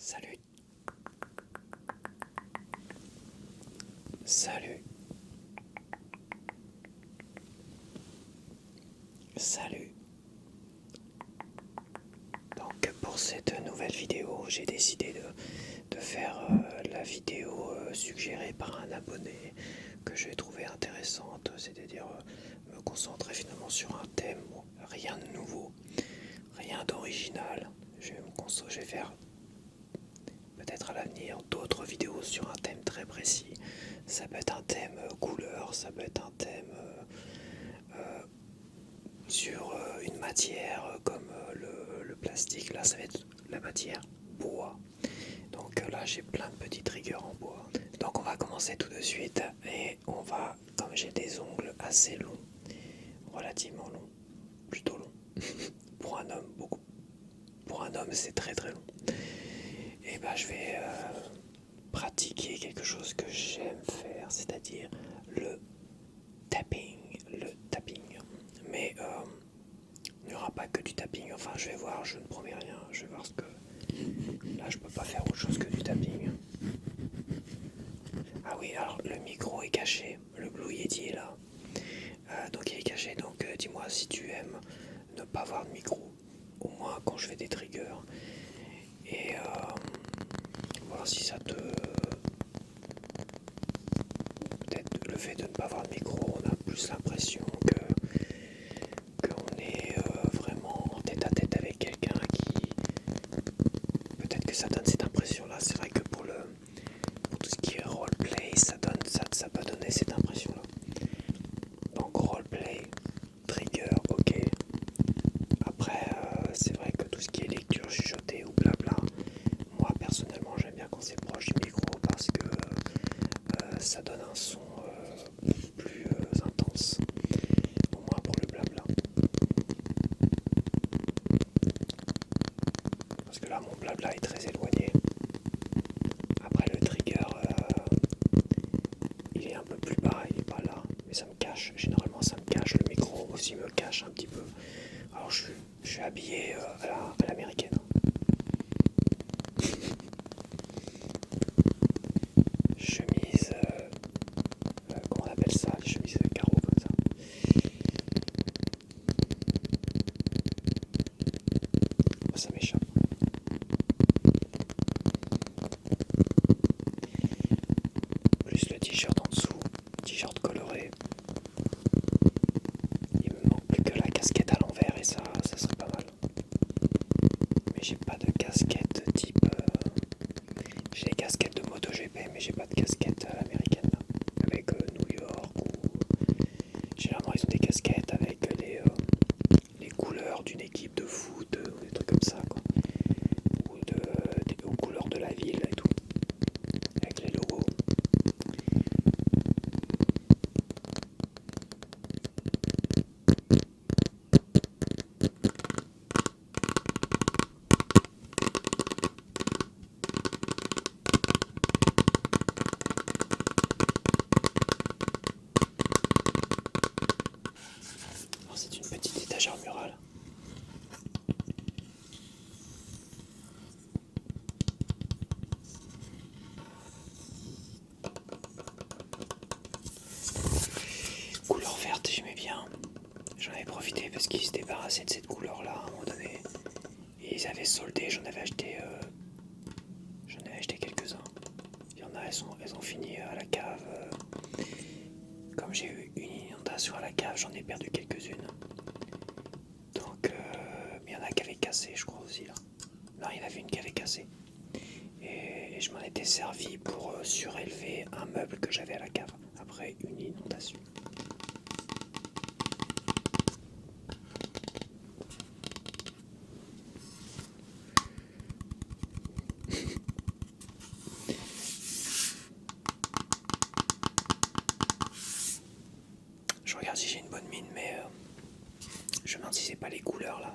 Salut. Salut. Salut. Donc pour cette nouvelle vidéo, j'ai décidé de faire la vidéo suggérée par un abonné que j'ai trouvé intéressante, c'est-à-dire me concentrer finalement sur un thème, rien de nouveau, rien d'original. Je vais faire peut-être à l'avenir d'autres vidéos sur un thème très précis. Ça peut être un thème couleur, ça peut être un thème sur une matière comme le plastique. Là, ça va être la matière bois. Donc là, j'ai plein de petits triggers en bois. Donc on va commencer tout de suite et on va, comme j'ai des ongles assez longs, relativement longs, plutôt longs, pour un homme, beaucoup. Pour un homme, c'est très très long. Et ben, je vais pratiquer quelque chose que j'aime faire, c'est-à-dire le tapping. Le tapping. Mais il n'y aura pas que du tapping. Enfin, je vais voir, je ne promets rien. Je vais voir ce que. Là, je peux pas faire autre chose que du tapping. Ah oui, alors le micro est caché. Le Blue Yeti est là. Donc il est caché. Donc dis-moi si tu aimes ne pas voir de micro. Au moins quand je fais des triggers. Et voir si ça te. Peut-être le fait de ne pas avoir de micro, on a plus l'impression qu'on est vraiment en tête à tête avec quelqu'un qui. Peut-être que ça donne cette impression-là. C'est vrai que pour tout ce qui est roleplay, ça peut donner cette impression-là. Donc roleplay, trigger, ok. Après, c'est vrai que tout ce qui est lecture chuchotée ou blabla, moi personnellement j'aime bien quand c'est proche du micro parce que ça donne un son plus intense, au moins pour le blabla. Parce que là mon blabla est très éloigné. Après le trigger, il est un peu plus bas, il est pas là, mais ça me cache, généralement ça me cache, le micro aussi me cache un petit peu. Alors je suis habillé à l'américaine. Chemise, comment on appelle ça, les chemises de carreaux comme ça. Oh, ça m'échappe. Plus le t-shirt en dessous, t-shirt coloré. Il me manque plus que la casquette à l'envers et ça serait pas mal. Mais j'ai pas de casquette type. J'ai des casquettes de MotoGP, mais j'ai pas de casquette à l'américaine là. Avec New York ou. Généralement, ils ont des casquettes avec les couleurs d'une équipe de foot ou des trucs comme ça, quoi. Ou aux couleurs de la ville et tout. Avec les logos. Alors, c'est une petite étagère murale. Couleur verte, j'aimais bien. J'en avais profité parce qu'ils se débarrassaient de cette couleur-là à un moment donné. Et ils avaient soldé, j'en ai acheté quelques-uns. Il y en a, elles ont fini à la cave. Comme j'ai eu une inondation à la cave, j'en ai perdu quelques-unes. Donc, il y en a qui avaient cassé, je crois aussi là. Non, il y en avait une qui avait cassé. Et je m'en étais servi pour surélever un meuble que j'avais à la cave après une inondation. Je regarde si j'ai une bonne mine, mais je me demande si c'est pas les couleurs là.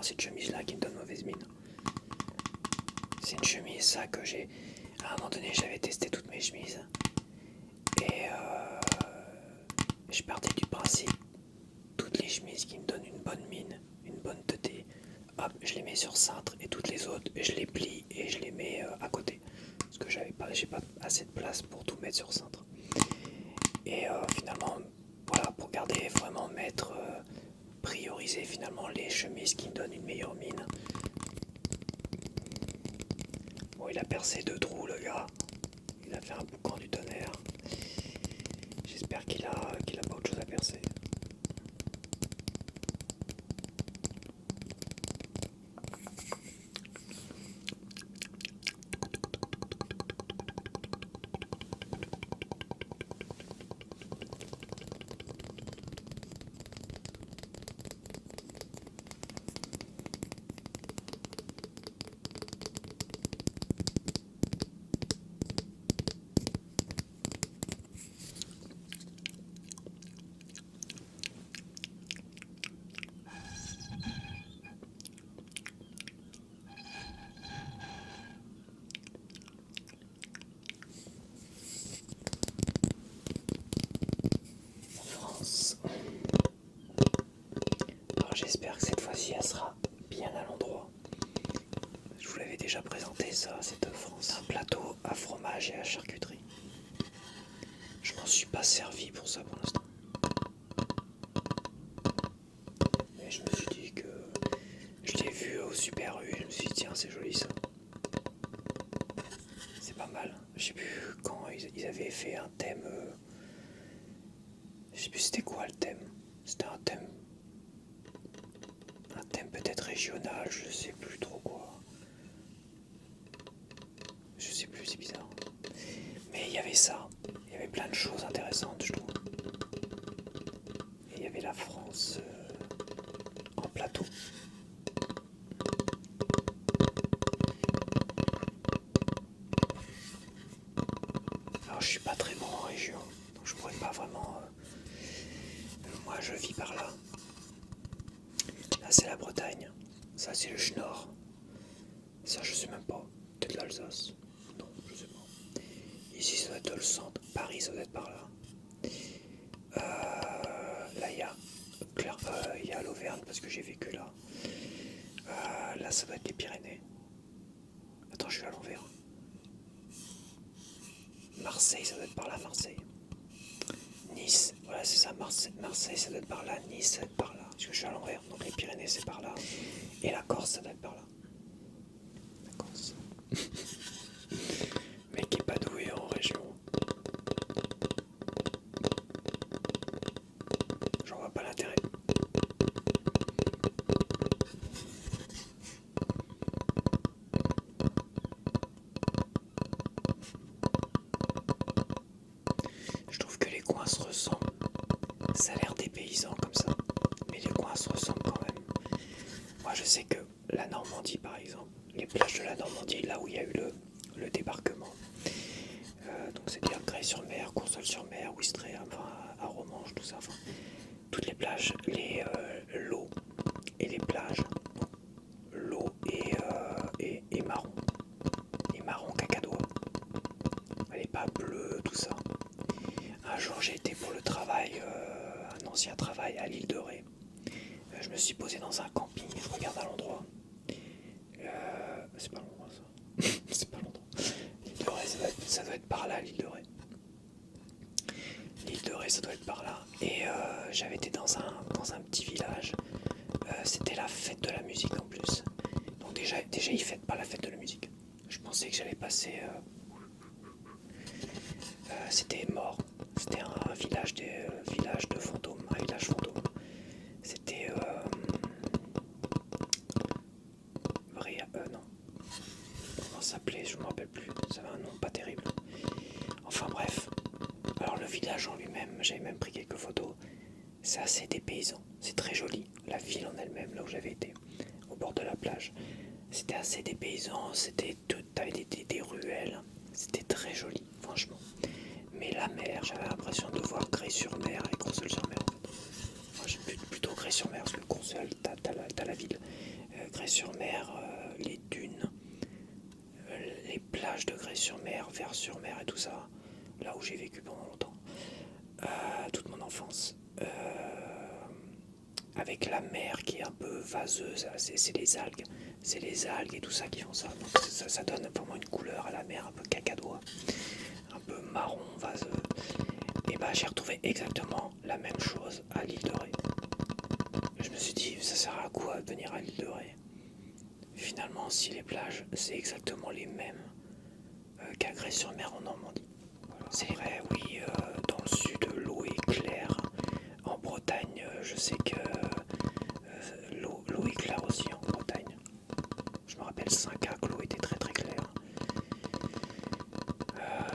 Cette chemise là qui me donne mauvaise mine. C'est une chemise ça que j'ai. À un moment donné, j'avais testé toutes mes chemises. Et je partais du principe, toutes les chemises qui me donnent une bonne mine, une bonne teuté, hop, je les mets sur cintre et toutes les autres, je les plie et je les mets à côté. Parce que j'ai pas assez de place pour tout mettre sur cintre. Et finalement, voilà, pour garder vraiment prioriser finalement les chemises qui me donnent une meilleure mine. Bon, il a percé 2 trous, le gars. Il a fait un boucan du tonnerre. J'espère qu'il a pas autre chose à percer. Alors j'espère que cette fois-ci elle sera bien à l'endroit. Je vous l'avais déjà présenté ça, cette France. Un plateau à fromage et à charcuterie. Je m'en suis pas servi pour ça pour l'instant. Mais je me suis dit que je l'ai vu au Super U et je me suis dit tiens c'est joli ça. C'est pas mal. Je sais plus quand ils avaient fait un thème. Je sais plus c'était quoi le thème. C'était un thème. Un thème peut-être régional, je sais plus trop quoi. Je sais plus, c'est bizarre. Mais il y avait ça. Il y avait plein de choses intéressantes, je trouve. Et il y avait la France en plateau. Alors je suis pas très bon en région, donc je pourrais pas vraiment. Moi je vis par là. Là c'est la Bretagne. Ça c'est le Schnorr. Ça je sais même pas. Peut-être l'Alsace. Non, je sais pas. Ici ça doit être le centre. Paris ça doit être par là. Là il y a l'Auvergne parce que j'ai vécu là. Là ça doit être les Pyrénées. Attends, je suis à l'envers. Marseille, ça doit être par là, Marseille. Nice, voilà c'est ça, Marseille ça doit être par là, Nice ça doit être par là. Parce que je suis à l'envers, donc les Pyrénées c'est par là. Et la Corse ça doit être par là. La Corse. Mec qui est pas doué en région. J'en vois pas l'intérêt. Je trouve que les coins se ressemblent. Ça a l'air des paysans comme ça. Mais les coins se ressemblent quand même. Moi je sais que la Normandie par exemple, les plages de la Normandie, là où il y a eu le débarquement, donc c'est-à-dire Grès-sur-Mer, Courseulles-sur-Mer, Ouistreham, enfin, à Romanche, tout ça, enfin, toutes les plages, l'eau et les plages, l'eau et marron, et marron cacadois, elle n'est pas bleue, tout ça. Un jour j'ai été pour le travail, un ancien travail à l'île de Ré. Je me suis posé dans un camping, je regarde à l'endroit. C'est pas l'endroit ça. C'est pas l'endroit. L'île de Ré, ça doit être par là, l'île de Ré. L'île de Ré, ça doit être par là. Et j'avais été dans un petit village. C'était la fête de la musique en plus. Donc déjà ils fêtent pas la fête de la musique. Je pensais que j'allais passer. C'était mort. C'était un village de fantômes, un village fantôme. C'était non. Comment ça s'appelait? Je me rappelle plus. Ça avait un nom pas terrible. Enfin bref. Alors le village en lui-même, j'avais même pris quelques photos. C'est assez dépaysant. C'est très joli. La ville en elle-même, là où j'avais été, au bord de la plage. C'était assez dépaysant. C'était tout. T'avais des ruelles. C'était très joli, franchement. Mais la mer, j'avais l'impression de voir Grès-sur-Mer et Courseulles-sur-Mer. Enfin, j'ai plutôt Grès-sur-Mer, parce que Courseulles, t'as la ville. Grès-sur-Mer, les dunes, les plages de Grès-sur-Mer, Vers-sur-Mer et tout ça. Là où j'ai vécu pendant longtemps. Toute mon enfance. avec la mer qui est un peu vaseuse, c'est les algues. C'est les algues et tout ça qui font ça. Donc ça donne vraiment une couleur à la mer un peu cacadois, un peu marron vaseux. Et bah j'ai retrouvé exactement la même chose à l'île de Ré. Je me suis dit, ça sert à quoi de venir à l'île de Ré? Finalement, si les plages, c'est exactement les mêmes qu'à Grès-sur-Mer en Normandie. Voilà. C'est vrai, oui, dans le sud, l'eau est claire. En Bretagne, je sais que l'eau est claire aussi en Bretagne. Je me rappelle 5 que l'eau était très très claire.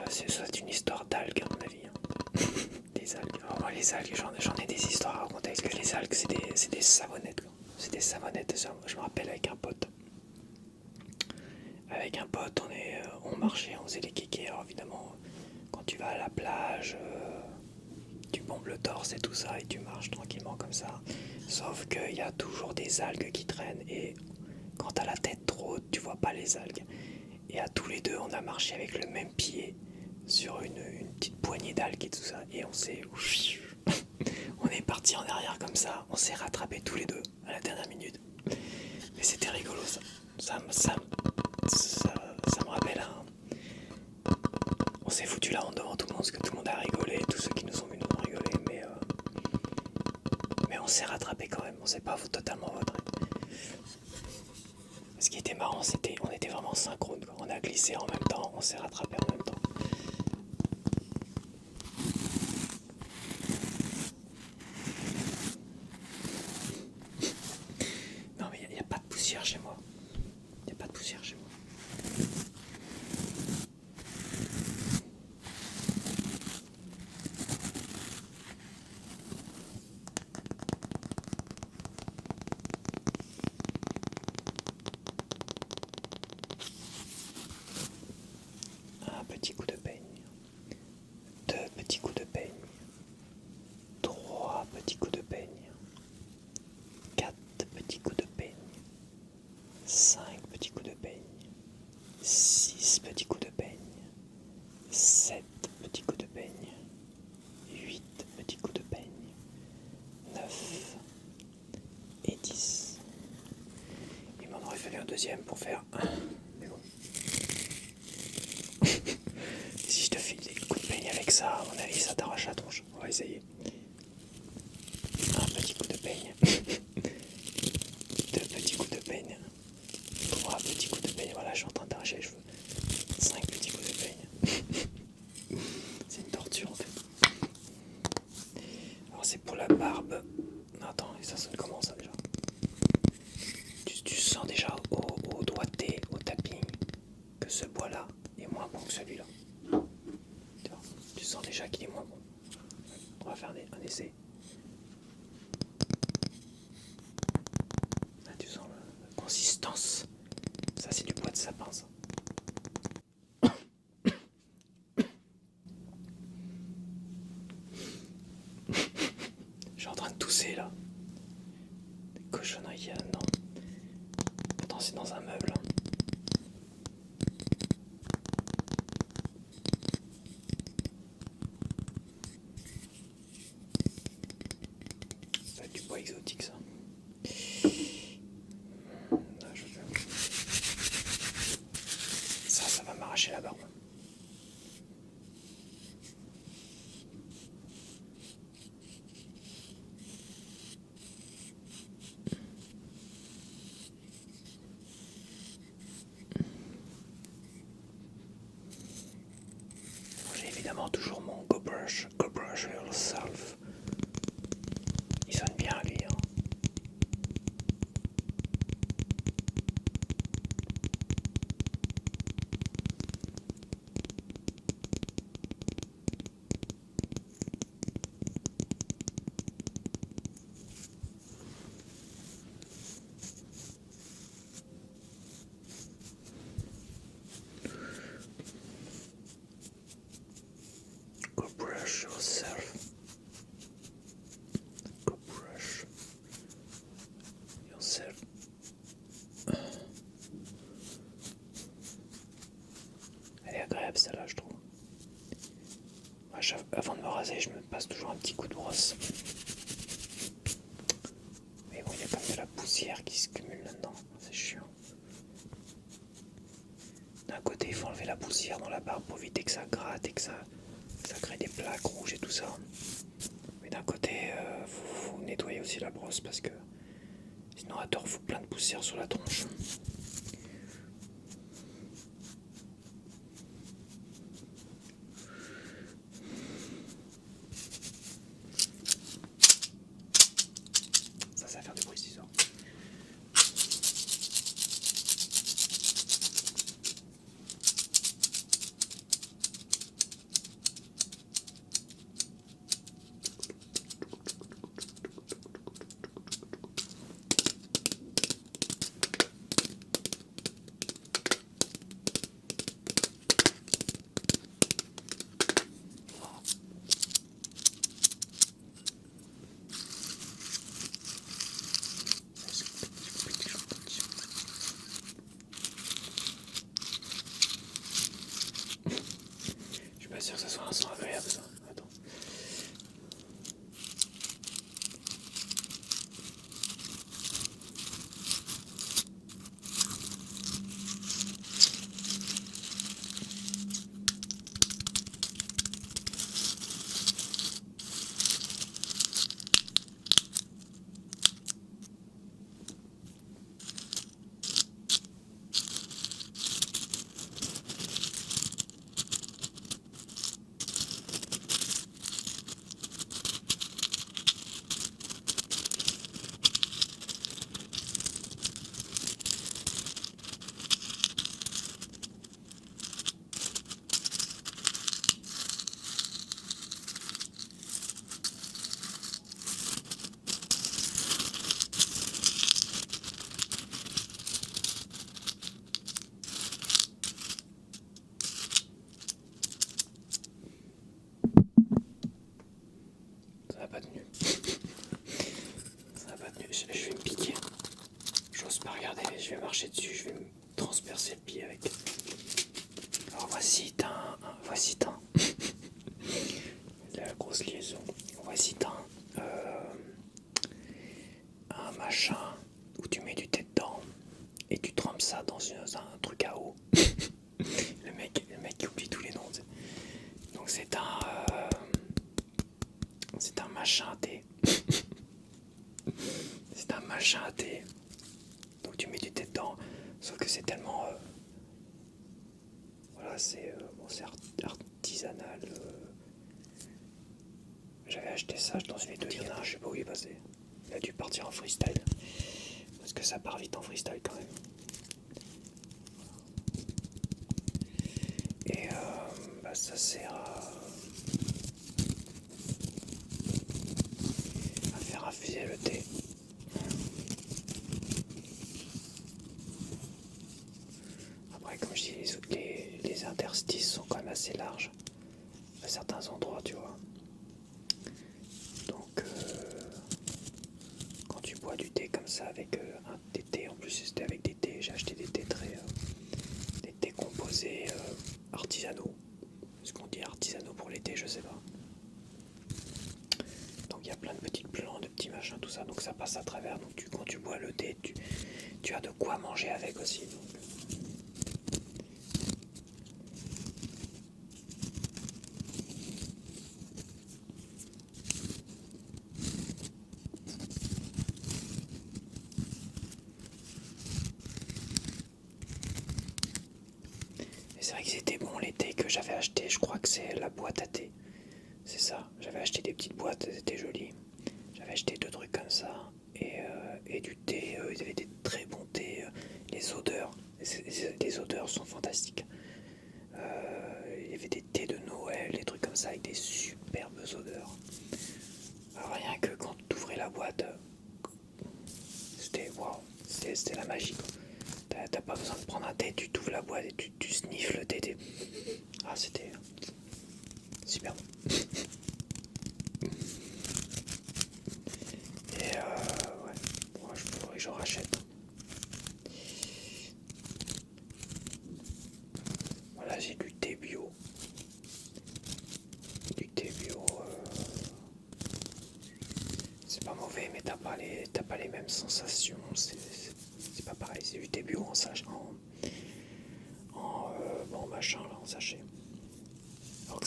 C'est une histoire d'algues, à mon avis. Hein. Des algues. Alors, moi, les algues, j'en ai des histoires à raconter. Parce que les algues, c'est des savonnettes. Quoi. C'est des savonnettes. Je me rappelle avec un pote. Avec un pote, on marchait, on faisait les kékés. Alors évidemment, quand tu vas à la plage, tu bombes le torse et tout ça, et tu marches tranquillement comme ça. Sauf qu'il y a toujours des algues qui traînent, et quand t'as la tête trop haute, tu vois pas les algues. Et à tous les deux, on a marché avec le même pied sur une petite poignée d'algues et tout ça, et on s'est... on est parti en arrière comme ça, on s'est rattrapés tous les deux à la dernière minute. Mais c'était rigolo ça. Ça me rappelle un... On s'est foutu la honte devant tout le monde, parce que tout le monde a rigolé, tous ceux qui nous ont vus nous ont rigolé, mais on s'est rattrapé quand même, on s'est pas totalement vautré. Ce qui était marrant, on était vraiment synchrone, quoi. On a glissé en même temps, on s'est rattrapé en même temps. Non mais il n'y a pas de poussière chez moi. Il n'y a pas de poussière chez moi. Un petit coup de peigne. 2 petits coups de peigne. 3 petits coups de peigne. 4 petits coups de peigne. 5 petits coups de peigne. 6 petits coups de peigne. 7 petits coups de peigne. 8 petits coups de peigne. 9 et 10. Il m'en aurait fallu un deuxième pour faire un. Mais bon. Si je te file des coups de peigne avec ça, à mon avis, ça t'arrache la tronche. On va essayer. Un petit coup de peigne. 2 petits coups de peigne. 3 petits coups de peigne. Voilà, je suis en train d'arracher les cheveux. 5 petits coups de peigne. C'est une torture en fait. Alors c'est pour la barbe. Attends, et ça sonne comment ça déjà? Tu sens déjà au doigté, au tapping, que ce bois-là est moins bon que celui-là. Tu sens déjà qu'il est moins bon. On va faire un essai. Là, tu sens la consistance. Ça, c'est du bois de sapin, ça. Je suis en train de tousser, là. Des cochonneries qu'il y a là-dedans. Attends, c'est dans un meuble. Ça va être du bois exotique, ça. Ça va m'arracher la barbe. J'ai évidemment toujours mon Go Brush Yourself. Il sonne bien, lui. Hein. Go brush yourself. Go brush yourself. Elle est agréable celle-là, je trouve. Avant de me raser, je me passe toujours un petit coup de brosse. enlever la poussière dans la barbe pour éviter que ça gratte et que ça crée des plaques rouges et tout ça. Mais d'un côté, faut nettoyer aussi la brosse parce que sinon à tort fout plein de poussière sur la tronche. Ça va faire du bruit cette histoire. Je suis pas sûr que ça soit un son agréable ça. Attends. Ça n'a pas tenu. Ça n'a pas tenu. Je vais me piquer. J'ose pas regarder. Je vais marcher dessus. Je vais me transpercer le pied avec. Alors voici la grosse liaison. Voici un machin où tu mets du thé dedans et tu trempes ça dans un truc à eau. le mec qui oublie tous les noms. T'sais. Donc c'est un machin à thé. C'est un machin à thé. Donc tu mets du thé dedans, sauf que c'est tellement voilà, c'est artisanal. J'avais acheté ça dans une vidéo, il y en a un, je sais pas où il est passé. Il a dû partir en freestyle. Parce que ça part vite en freestyle quand même. Et ça sert à faire infuser le thé. Après, comme je dis, les interstices sont quand même assez larges à certains endroits, tu vois. Donc, quand tu bois du thé comme ça avec des thés, en plus c'était avec des thés, j'ai acheté des thés des thés composés artisanaux. Est-ce qu'on dit artisanaux pour les thés, je sais pas. Donc il y a plein de petites plantes, de petits machins, tout ça, donc ça passe à travers. Donc quand tu bois le thé, tu as de quoi manger avec aussi. Donc. Et c'est vrai qu'ils étaient bons les thés que j'avais achetés, je crois que c'est la boîte à thé. C'est ça, j'avais acheté des petites boîtes, c'était joli. J'avais acheté 2 trucs comme ça. Et du thé, ils avaient des très bons thés. Les odeurs sont fantastiques. Il y avait des thés de Noël, des trucs comme ça avec des superbes odeurs. Alors, rien que quand tu ouvrais la boîte, c'était waouh, c'était la magie. T'as pas besoin de prendre un thé, tu t'ouvres la boîte et tu sniffes le thé. Ah, c'était super bon. Et ouais, moi je pourrais que j'en rachète. Voilà, j'ai du thé bio. Du thé bio, c'est pas mauvais, mais t'as pas les mêmes sensations. C'est pas pareil, c'est du thé bio en bon machin.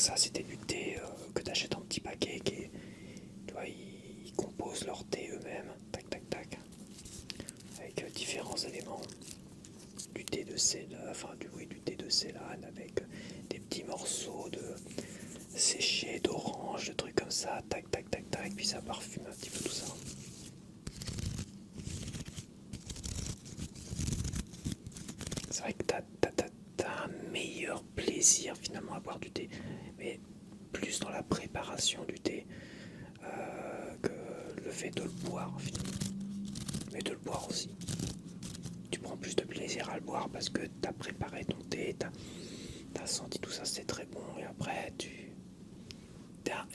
ça, c'était du thé que tu achètes en petit paquet, tu vois, ils composent leur thé eux-mêmes, tac tac tac, avec différents éléments. Du thé de Ceylan, du thé de Ceylan avec des petits morceaux de séchés d'orange, de trucs comme ça, tac tac tac tac, puis ça parfume un petit peu tout ça. C'est vrai que t'as un meilleur plaisir finalement à boire du thé, mais plus dans la préparation du thé que le fait de le boire finalement. Mais de le boire aussi. Tu prends plus de plaisir à le boire parce que t'as préparé ton thé, t'as senti tout ça, c'est très bon, et après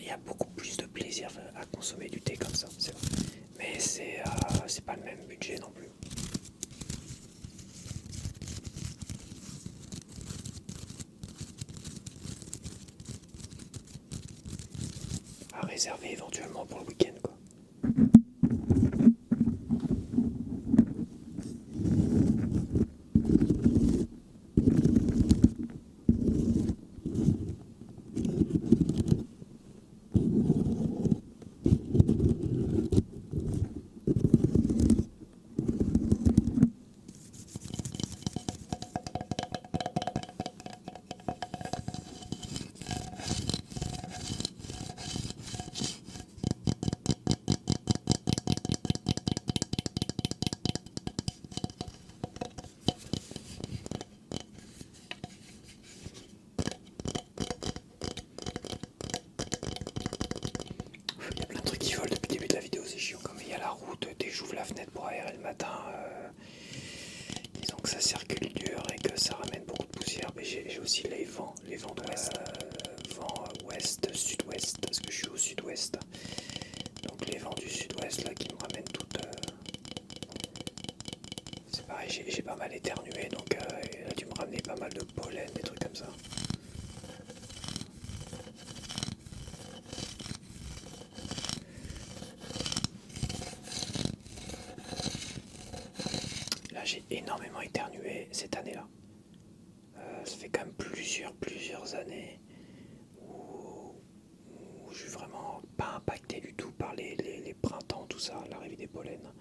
il y a beaucoup plus de plaisir à consommer du thé comme ça, c'est vrai. Mais c'est pas le même budget non plus. À réserver éventuellement pour le week-end quoi. Il y a plein de trucs qui volent depuis le début de la vidéo, c'est chiant. Comme il y a la route, dès que j'ouvre la fenêtre pour aérer le matin, disons que ça circule dur et que ça ramène beaucoup de poussière. Mais j'ai aussi les vents d'ouest, vent ouest, sud-ouest, parce que je suis au sud-ouest. Donc les vents du sud-ouest là qui me ramènent toute. C'est pareil, j'ai pas mal éternué, donc il a dû me ramener pas mal de pollen, des trucs comme ça. Là j'ai énormément éternué cette année-là. Ça fait quand même plusieurs années où je suis vraiment pas impacté du tout par les printemps, tout ça, l'arrivée des pollens.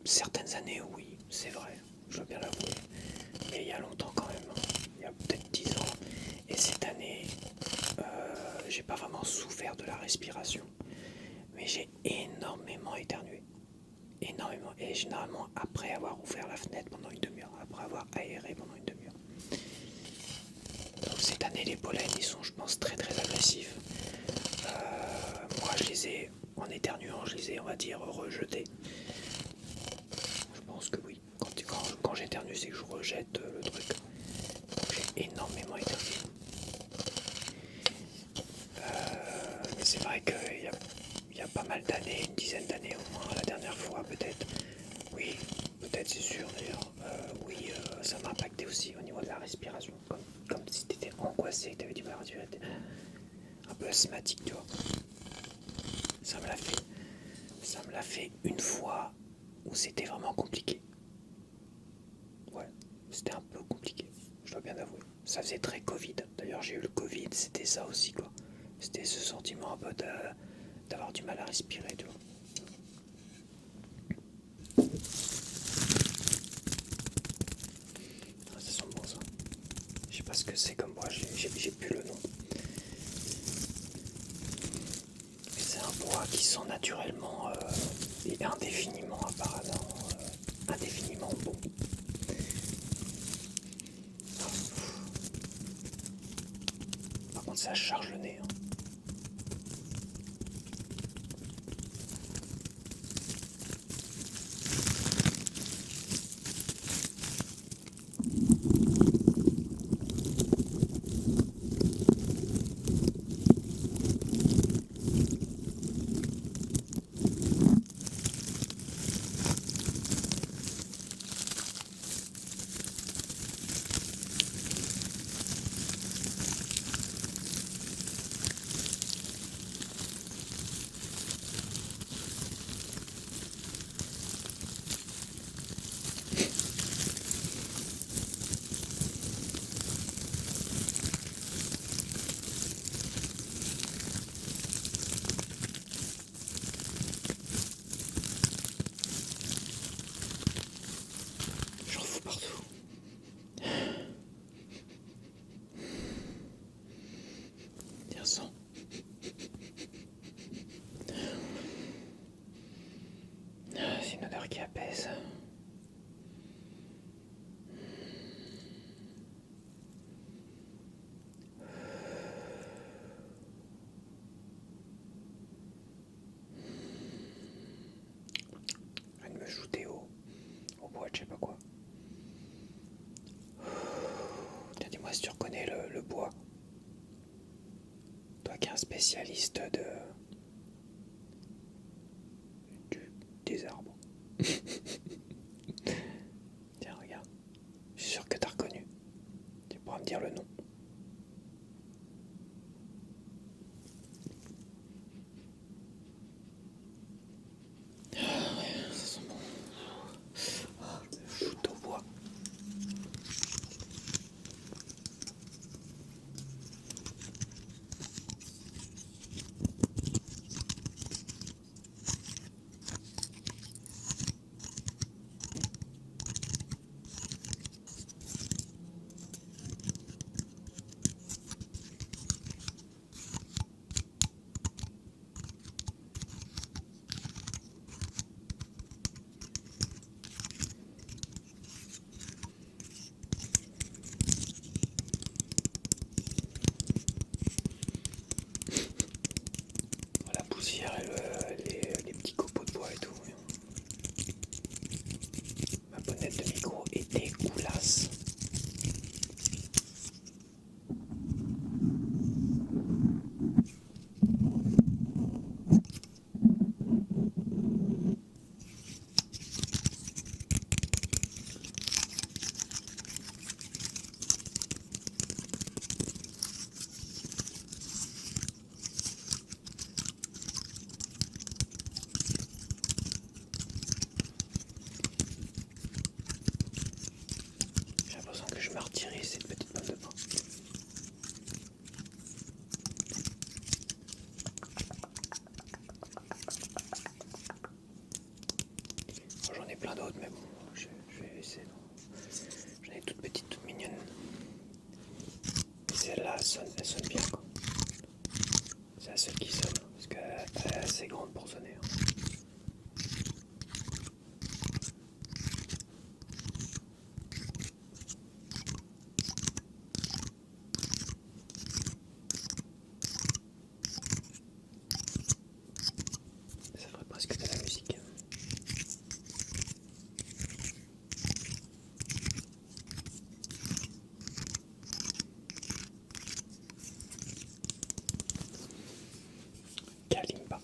Certaines années, oui, c'est vrai, je dois bien l'avouer. Mais il y a longtemps quand même, hein. Il y a peut-être 10 ans. Et cette année, j'ai pas vraiment souffert de la respiration. Mais j'ai énormément éternué. Énormément. Et généralement après avoir ouvert la fenêtre pendant une demi-heure, après avoir aéré pendant une demi-heure. Donc cette année, les pollens, ils sont, je pense, très très agressifs. Moi, je les ai, en éternuant, je les ai, on va dire, rejetés. Je pense que oui. Quand j'éternue, c'est que je rejette le truc. Donc j'ai énormément éternué. Mais c'est vrai qu'il y a pas mal d'années, une dizaine d'années au moins, la dernière fois peut-être. Oui, peut-être c'est sûr d'ailleurs. Oui, ça m'a impacté aussi au niveau de la respiration. Comme si tu étais angoissé, que tu avais du mal à respirer. Un peu asthmatique, tu vois. Ça me l'a fait. Ça me l'a fait une fois où c'était vraiment compliqué. Ouais, c'était un peu compliqué, je dois bien avouer. Ça faisait très Covid. D'ailleurs, j'ai eu le Covid, c'était ça aussi, quoi. C'était ce sentiment un peu d'avoir du mal à respirer, tu vois. Ah, ça sent bon, ça. Je sais pas ce que c'est comme bois, j'ai plus le nom. Mais c'est un bois qui sent naturellement et indéfiniment, apparemment, indéfiniment bon. Par contre, ça charge le nez. Hein. punaise. Je viens de me shooter au bois de je sais pas quoi. Tiens, dis-moi si tu reconnais le bois. Toi qui es un spécialiste des arbres. Tiens, regarde. Je suis sûr que t'as reconnu. Tu pourras me dire le nom. Ça sent bon. Je me shoot au bois. La poussière et les petits copeaux de bois et tout. Ma bonnette de micro est dégueulasse. J'ai l'impression que je martyrise cette petite pomme de pain. Bon, j'en ai plein d'autres, mais bon, je vais laisser. J'en ai toutes petites, toutes mignonnes. Celle-là, elle sonne bien, quoi. C'est la seule qui sonne, parce qu'elle est assez grande pour sonner. Ça ferait presque de la musique. Kalimba.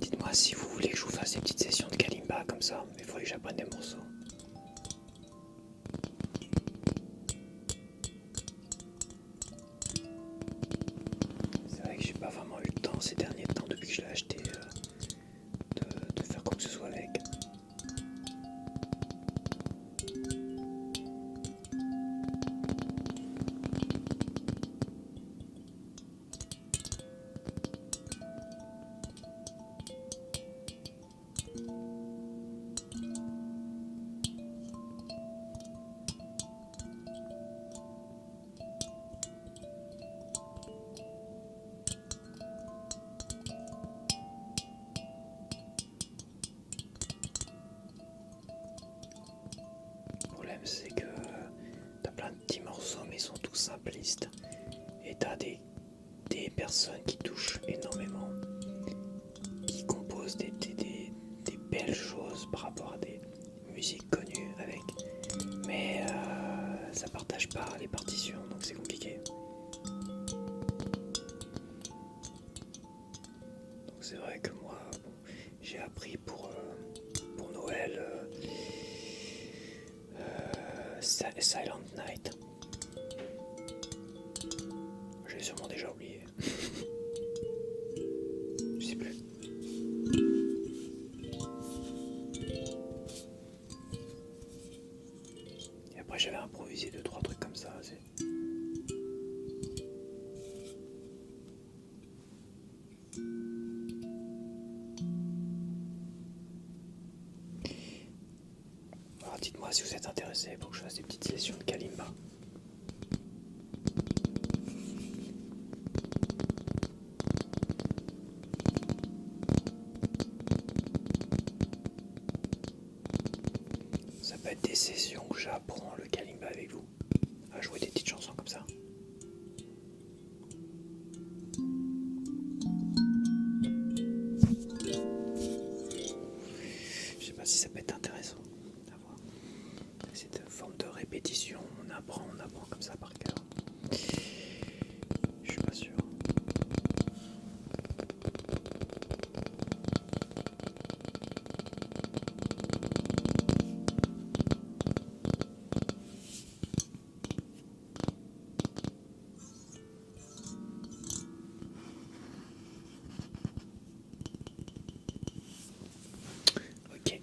Dites-moi si vous voulez que je vous fasse des petites sessions de kalimba comme ça, mais il faudrait que j'apprenne des morceaux. C'est vrai que j'ai pas vraiment eu le temps ces derniers temps depuis que je l'ai acheté de faire quoi que ce soit avec. telle chose par rapport à des musiques connues avec, mais ça partage pas les partitions, donc c'est compliqué. Donc c'est vrai que moi, bon, j'ai appris pour Noël Silent Night. J'ai sûrement déjà oublié. Je sais plus. Et après j'avais improvisé 2-3 trucs comme ça. Alors dites-moi si vous êtes intéressé pour que je fasse des petites sessions de kalimba. Ça peut être des sessions où j'apprends le kalimba avec vous, à jouer des petites chansons comme ça. Je sais pas si ça peut être intéressant d'avoir cette forme de répétition. On apprend comme ça par cœur. Je suis pas sûr. Ok.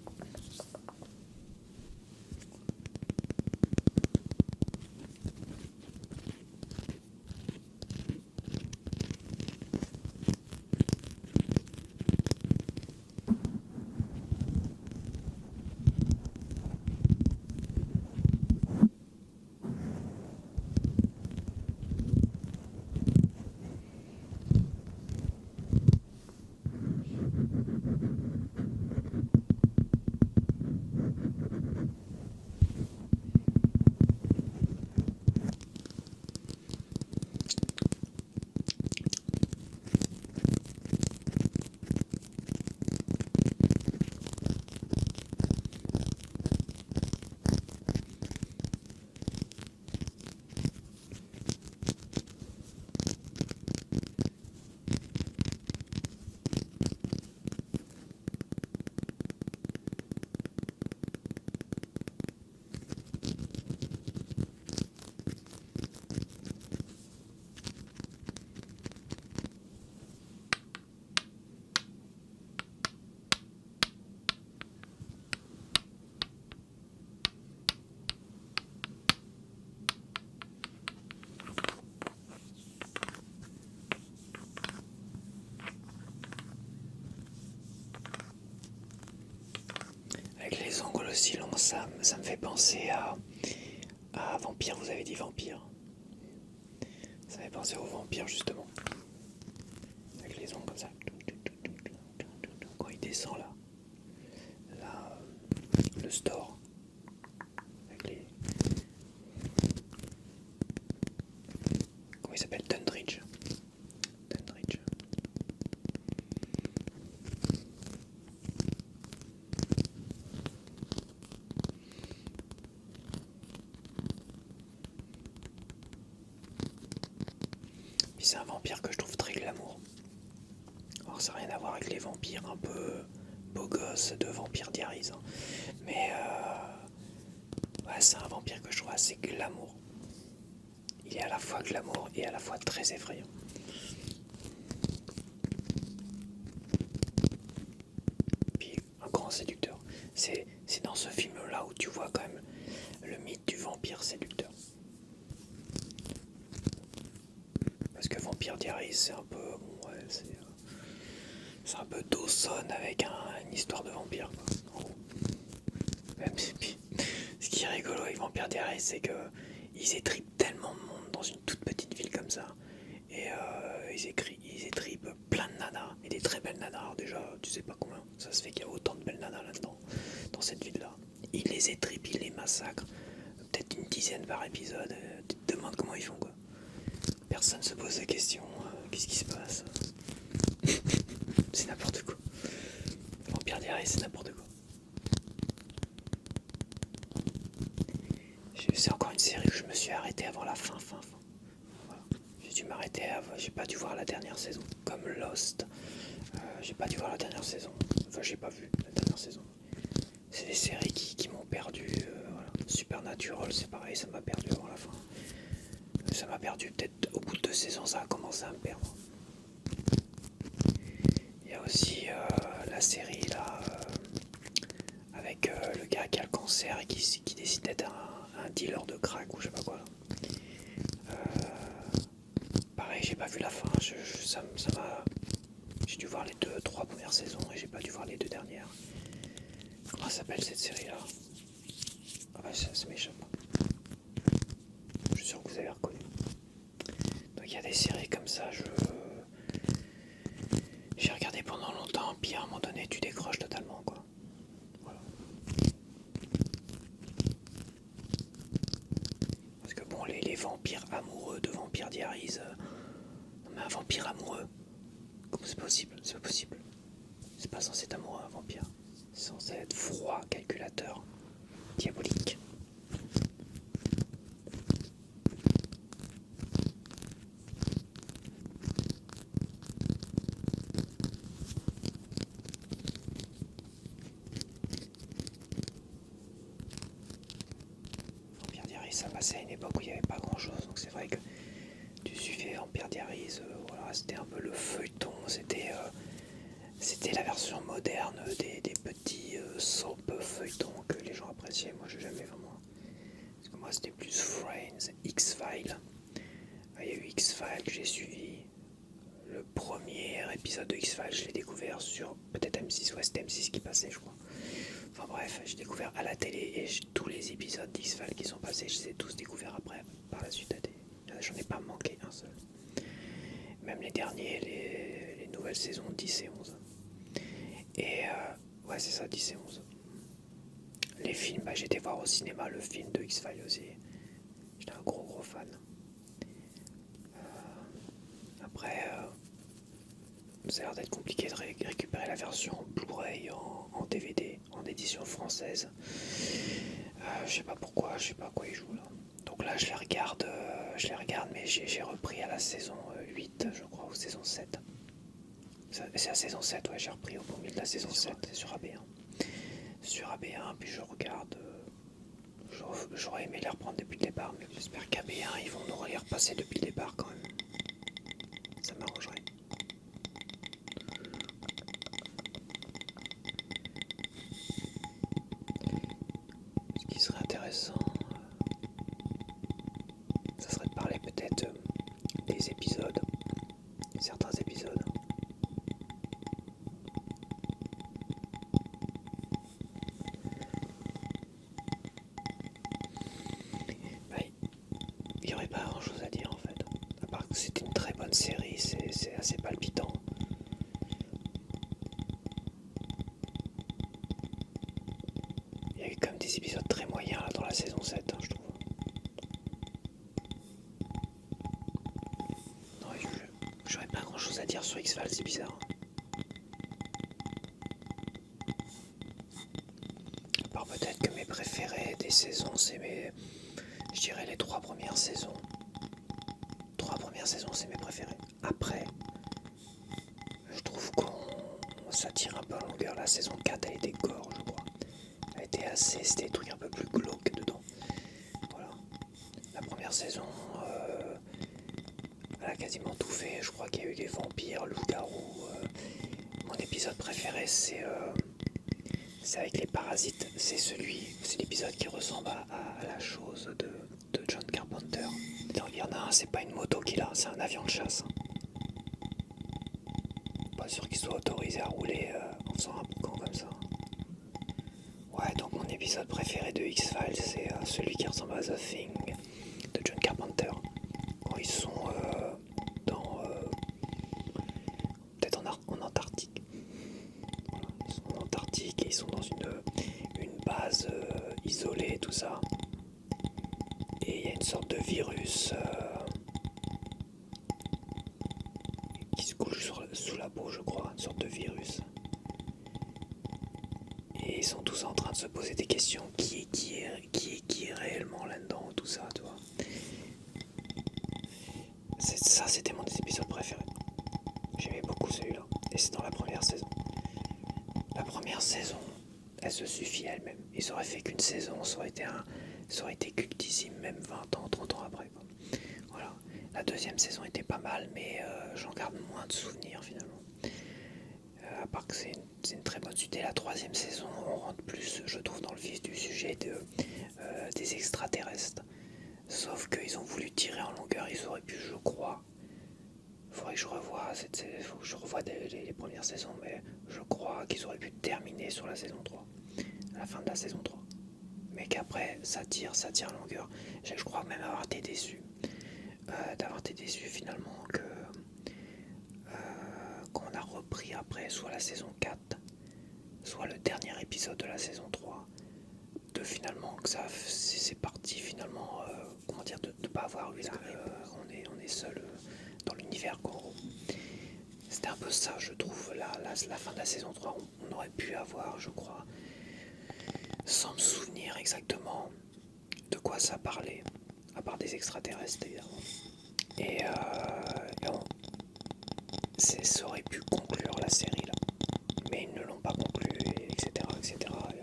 Avec les ongles aussi longs, ça me fait penser à vampire. Vous avez dit vampire. Ça me fait penser aux vampires justement. Avec les ongles comme ça. Quand il descend là, le store. Avec les... Comment il s'appelle? Dundridge. Puis c'est un vampire que je trouve très glamour. Alors ça n'a rien à voir avec les vampires un peu beaux gosses de Vampire Diaries. Hein. Mais ouais, c'est un vampire que je trouve assez glamour. Il est à la fois glamour et à la fois très effrayant. Puis un grand séducteur. C'est dans ce film-là où tu vois quand même le mythe du vampire séducteur. Parce que Vampire Diaries, c'est un peu... Bon, ouais, c'est un peu Dawson avec une histoire de vampire, quoi, en gros. Même si, ce qui est rigolo avec Vampire Diaries, c'est que ils étripent tellement de monde dans une toute petite ville comme ça. Et ils étripent plein de nanas, et des très belles nanas. Alors déjà, tu sais pas comment ça se fait qu'il y a autant de belles nanas là-dedans, dans cette ville-là. Ils les étripent, ils les massacrent. Peut-être une dizaine par épisode. Tu te demandes comment ils font, quoi. Personne se pose la question, qu'est-ce qui se passe? C'est n'importe quoi. Vampire Diaries, c'est n'importe quoi. série où je me suis arrêté avant la fin. Voilà. J'ai dû m'arrêter avant, j'ai pas dû voir la dernière saison. Comme Lost, j'ai pas dû voir la dernière saison. Enfin, j'ai pas vu la dernière saison. C'est des séries qui m'ont perdu. Voilà. Supernatural, c'est pareil, ça m'a perdu avant la fin. Ça m'a perdu peut-être au bout de 2 saisons, ça a commencé à me perdre. Il y a aussi la série là avec le gars qui a le cancer et qui décide d'être un dealer de crack ou je sais pas quoi là. Pareil, j'ai pas vu la fin. Ça m'a. J'ai dû voir les 2-3 premières saisons et j'ai pas dû voir les 2 dernières. Comment s'appelle cette série là? Ah bah ça m'échappe. Je suis sûr que vous avez reconnu. Donc il y a des séries comme ça, j'ai regardé pendant longtemps, puis à un moment donné tu décroches totalement quoi. Voilà. Parce que bon, les vampires amoureux de Vampire Diaries, non mais un vampire amoureux, comment c'est possible? C'est pas possible. C'est pas censé être amoureux un vampire. C'est censé être froid, calculateur, diabolique. Vampire Diaries, ça passait à une époque où il n'y avait pas grand chose, donc c'est vrai que tu suivais Vampire Diaries, voilà, c'était un peu le feuilleton, c'était la version moderne des petits soap feuilletons que les gens appréciaient. Moi, j'ai jamais vraiment. Parce que moi, c'était plus Friends, X-Files. Il y a eu X-Files que j'ai suivi. Le premier épisode de X-Files, je l'ai découvert sur peut-être M6, ouais, c'était M6 qui passait, je crois. Enfin bref, j'ai découvert à la télé et tous les épisodes d'X-Files qui sont passés, je les ai tous découverts après, par la suite. J'en ai pas manqué un seul. Même les derniers, les nouvelles saisons 10 et 11. Et ouais, c'est ça, 10 et 11. Les films, j'ai été voir au cinéma le film de X-Files aussi. J'étais un gros fan. Après, ça a l'air d'être compliqué de récupérer la version Blu-ray en DVD, en édition française. Je sais pas pourquoi, je sais pas à quoi ils jouent là. Donc là, je les regarde, mais j'ai repris à la saison 8, je crois, ou saison 7. C'est la saison 7, ouais, j'ai repris au beau milieu de la saison 7, c'est sur AB1. Sur AB1, puis je regarde. J'aurais aimé les reprendre depuis le départ, mais j'espère qu'AB1 ils vont nous les repasser depuis le départ quand même. Ça m'arrangerait. Ce qui serait intéressant, ça serait de parler peut-être des épisodes, certains épisodes. Il n'y aurait pas grand chose à dire en fait. À part que c'était une très bonne série, c'est assez palpitant. Il y a eu quand même des épisodes très moyens là dans la saison 7, je trouve. Non, j'aurais pas grand chose à dire sur X-Files, c'est bizarre. À part peut-être que mes préférés des saisons, je dirais les 3 premières saisons. 3 premières saisons, c'est mes préférés. Après, je trouve ça tire un peu en longueur. La saison 4, elle était gore, je crois. Elle était c'était des trucs un peu plus glauques dedans. Voilà. La première saison, elle a quasiment tout fait. Je crois qu'il y a eu des vampires, loups-garous. Mon épisode préféré, c'est avec les parasites. C'est l'épisode qui ressemble à la chose de John Carpenter. Il y en a un, c'est pas une moto qu'il a, c'est un avion de chasse. Pas sûr qu'il soit autorisé à rouler en faisant un boucan comme ça. Ouais, donc mon épisode préféré de X-Files, c'est celui qui ressemble à The Thing de John Carpenter. Quand ils sont peut-être en Antarctique. Voilà, ils sont en Antarctique et ils sont dans une base isolée, tout ça. Et il y a une sorte de virus qui se couche sous la peau, je crois, une sorte de virus. Et ils sont tous en train de se poser des questions, qui est réellement là-dedans, tout ça, tu vois. Ça, c'était mon épisode préféré. J'aimais beaucoup celui-là. Et c'est dans la première saison. La première saison, elle se suffit à elle-même. Ils auraient fait qu'une saison, ça aurait été cultissime, même 20 ans, 30 ans après, quoi. Voilà. La deuxième saison était pas mal, mais j'en garde moins de souvenirs finalement. À part que c'est une très bonne suite. Et la troisième saison, on rentre plus, je trouve, dans le vif du sujet des extraterrestres. Sauf qu'ils ont voulu tirer en longueur, ils auraient pu, je crois. Faudrait que je revoie les premières saisons, mais je crois qu'ils auraient pu terminer sur la saison 3, à la fin de la saison 3. Mais qu'après, ça tire en longueur. Je crois même avoir été déçu. D'avoir été déçu finalement qu'on a repris après soit la saison 4, soit le dernier épisode de la saison 3, de finalement que ça c'est parti finalement, comment dire, de ne pas avoir eu on est seul dans l'univers, quoi. C'était un peu ça, je trouve, la fin de la saison 3, on aurait pu avoir, je crois, sans me souvenir exactement de quoi ça parlait, à part des extraterrestres évidemment. Et ça aurait pu conclure la série là, mais ils ne l'ont pas conclu, etc. Et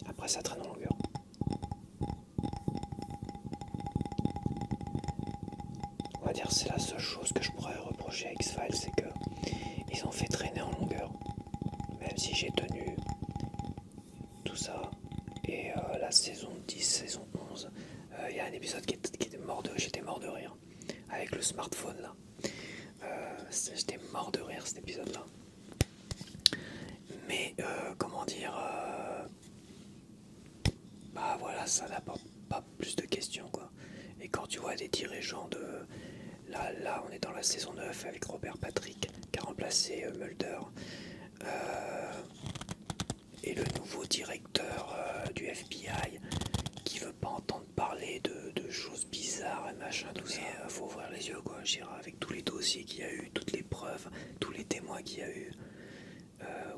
après ça traîne en longueur. On va dire c'est la seule chose que je pourrais reprocher à X-Files, c'est que ils ont fait traîner en longueur, même si j'ai tenu tout ça. Et la saison 10, saison 11, il y a un épisode qui était mort j'étais mort de rire, avec le smartphone là. J'étais mort de rire cet épisode là. Mais comment dire, bah voilà, ça n'apporte pas plus de questions, quoi. Et quand tu vois des dirigeants de... Là on est dans la saison 9 avec Robert Patrick qui a remplacé Mulder, et le nouveau directeur du FBI qui veut pas entendre parler de choses bizarres et machin, tout ça. Faut ouvrir les yeux, quoi, Gérard, avec tous les dossiers qu'il y a eu, toutes les preuves, tous les témoins qu'il y a eu.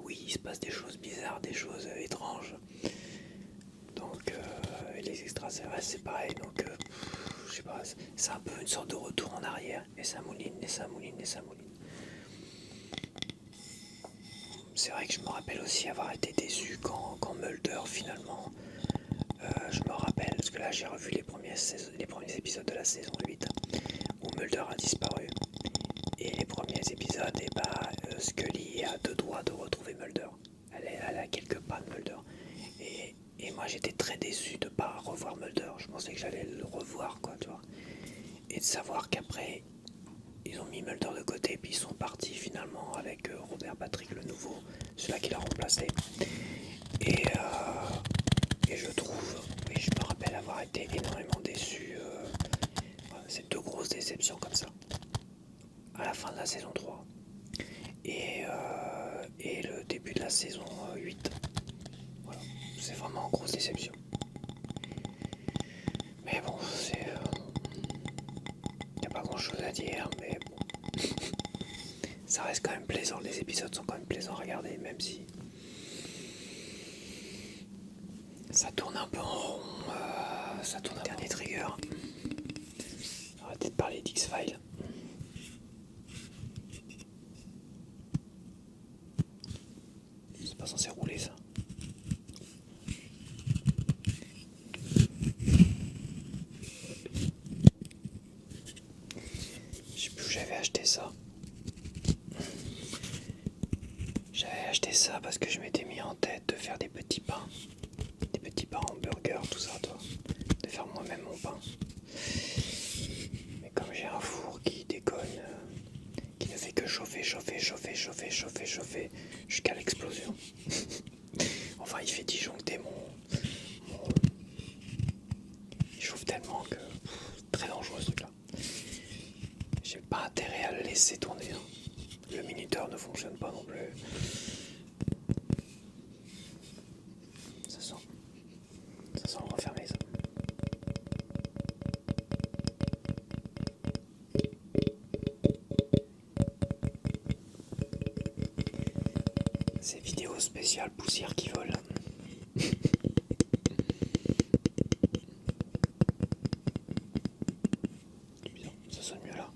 Oui, il se passe des choses bizarres, des choses étranges. Donc, les extraterrestres, c'est pareil. Donc, je sais pas, c'est un peu une sorte de retour en arrière. Et ça mouline, et ça mouline, et ça mouline. C'est vrai que je me rappelle aussi avoir été déçu quand Mulder, finalement, je me rappelle, parce que là j'ai revu les premiers épisodes de la saison 8, où Mulder a disparu. Et les premiers épisodes, et bah, Scully est à deux doigts de retrouver Mulder. Elle a quelques pas de Mulder. Et moi j'étais très déçu de ne pas revoir Mulder. Je pensais que j'allais le revoir, quoi, tu vois. Et de savoir qu'après, ils ont mis Mulder de côté, puis ils sont partis finalement avec Robert Patrick, le nouveau, celui-là qui l'a remplacé. Et je trouve, et je me rappelle avoir été énormément déçu. C'est deux grosses déceptions comme ça, à la fin de la saison 3 et le début de la saison 8. Voilà, c'est vraiment une grosse déception. Mais bon, y a pas grand chose à dire, mais bon. Ça reste quand même plaisant, les épisodes sont quand même plaisants à regarder, même si ça tourne un peu en rond, ça tourne un dernier trigger. Arrêtez de parler d'X-Files. C'est pas censé rouler ça. Je sais plus où j'avais acheté ça. J'avais acheté ça parce que je m'étais mis en tête de faire des petits pains en burger, tout ça, toi. De faire moi-même mon pain. Mais comme j'ai un four qui déconne, qui ne fait que chauffer jusqu'à l'explosion. Enfin, il fait disjoncter il chauffe tellement que très dangereux ce truc-là. J'ai pas intérêt à le laisser tourner. Le minuteur ne fonctionne pas non plus. Ça sent le refermer, ça. Ces vidéos spéciales poussière qui volent. Ça sonne mieux là.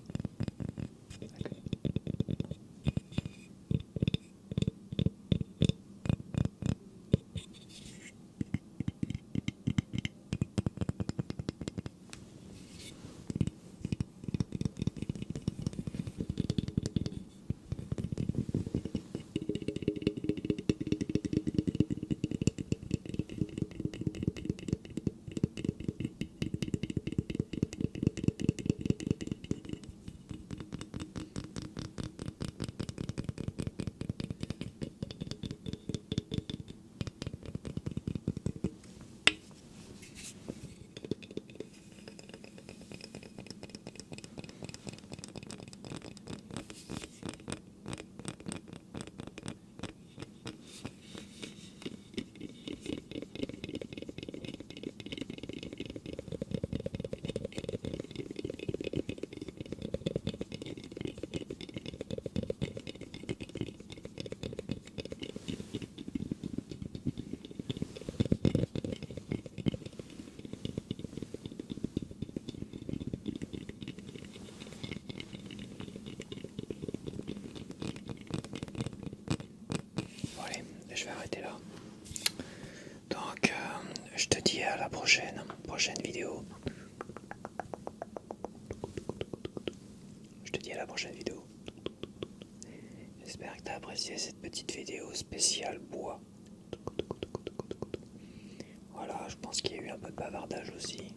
Allez, je vais arrêter là. Donc, je te dis à la prochaine vidéo. Je te dis à la prochaine vidéo. J'espère que tu as apprécié cette petite vidéo spéciale bois. Voilà, je pense qu'il y a eu un peu de bavardage aussi.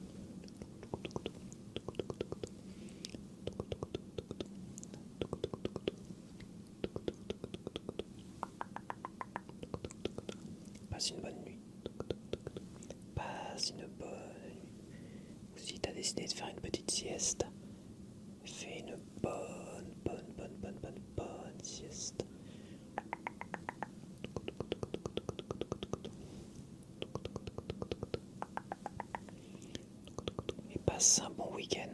Passe une bonne nuit. Passe une bonne nuit. Ou si tu as décidé de faire une petite sieste, fais une bonne sieste. Et passe un bon week-end.